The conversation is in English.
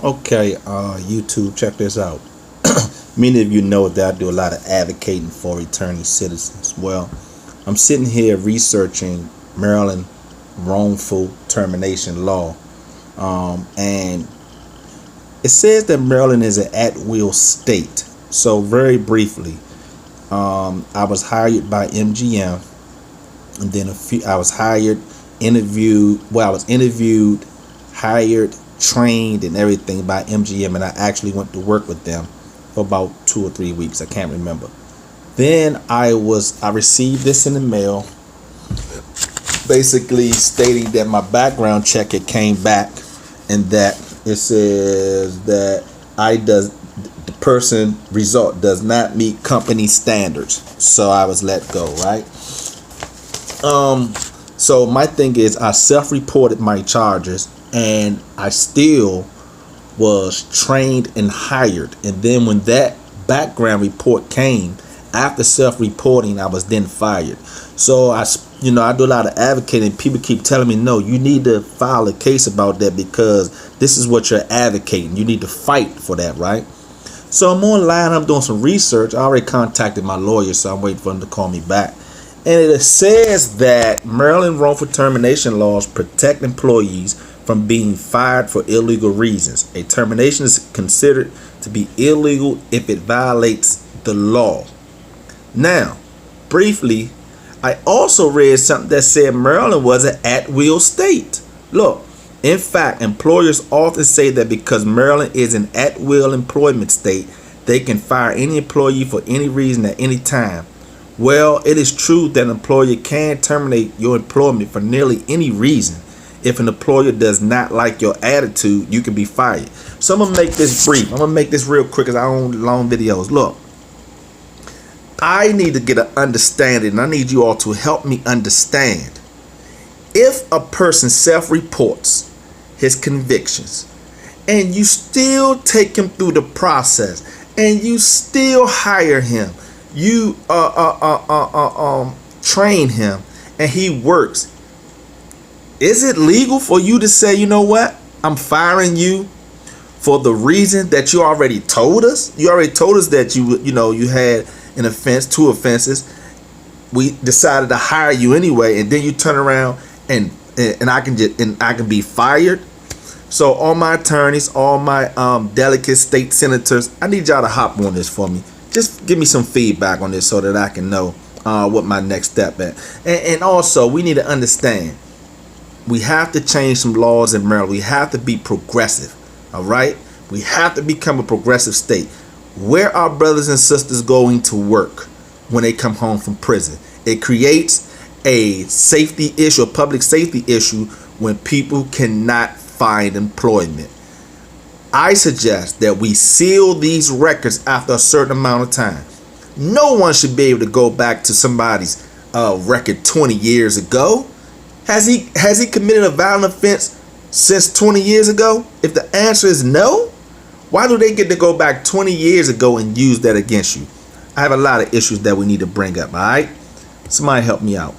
Okay, YouTube, check this out. Many of you know that I do a lot of advocating for returning citizens. Well, I'm sitting here researching Maryland wrongful termination law, and it says that Maryland is an at-will state. So very briefly, I was hired by MGM, and then I was interviewed, hired, trained, and everything by MGM, and I actually went to work with them for about 2 or 3 weeks. I can't remember. Then I received this in the mail, basically stating that my background check had came back, and that it says that the person result does not meet company standards. So I was let go, right? So my thing is, I self-reported my charges, and I still was trained and hired. And then when that background report came after self-reporting, I was then fired. So I do a lot of advocating. People keep telling me, no, you need to file a case about that because this is what you're advocating. You need to fight for that, right? So I'm online. I'm doing some research. I already contacted my lawyer, so I'm waiting for him to call me back. And it says that Maryland wrongful termination laws protect employees from being fired for illegal reasons. A termination is considered to be illegal if it violates the law. Now, briefly, I also read something that said Maryland was an at-will state. Look, in fact, employers often say that because Maryland is an at-will employment state, they can fire any employee for any reason at any time. Well, it is true that an employer can terminate your employment for nearly any reason. If an employer does not like your attitude, you can be fired. So I'm going to make this brief. I'm going to make this real quick because I own long videos. Look, I need to get an understanding, and I need you all to help me understand. If a person self-reports his convictions, and you still take him through the process, and you still hire him, you train him, and he works, is it legal for you to say, you know what, I'm firing you for the reason that you already told us? You already told us that you had an offense, 2 offenses. We decided to hire you anyway, and then you turn around and I can be fired. So all my attorneys, all my delegate state senators, I need y'all to hop on this for me. Just give me some feedback on this so that I can know what my next step is. And also, we need to understand, we have to change some laws in Maryland. We have to be progressive, all right? We have to become a progressive state. Where are brothers and sisters going to work when they come home from prison? It creates a safety issue, a public safety issue, when people cannot find employment. I suggest that we seal these records after a certain amount of time. No one should be able to go back to somebody's record 20 years ago. Has he committed a violent offense since 20 years ago? If the answer is no, why do they get to go back 20 years ago and use that against you? I have a lot of issues that we need to bring up, all right? Somebody help me out.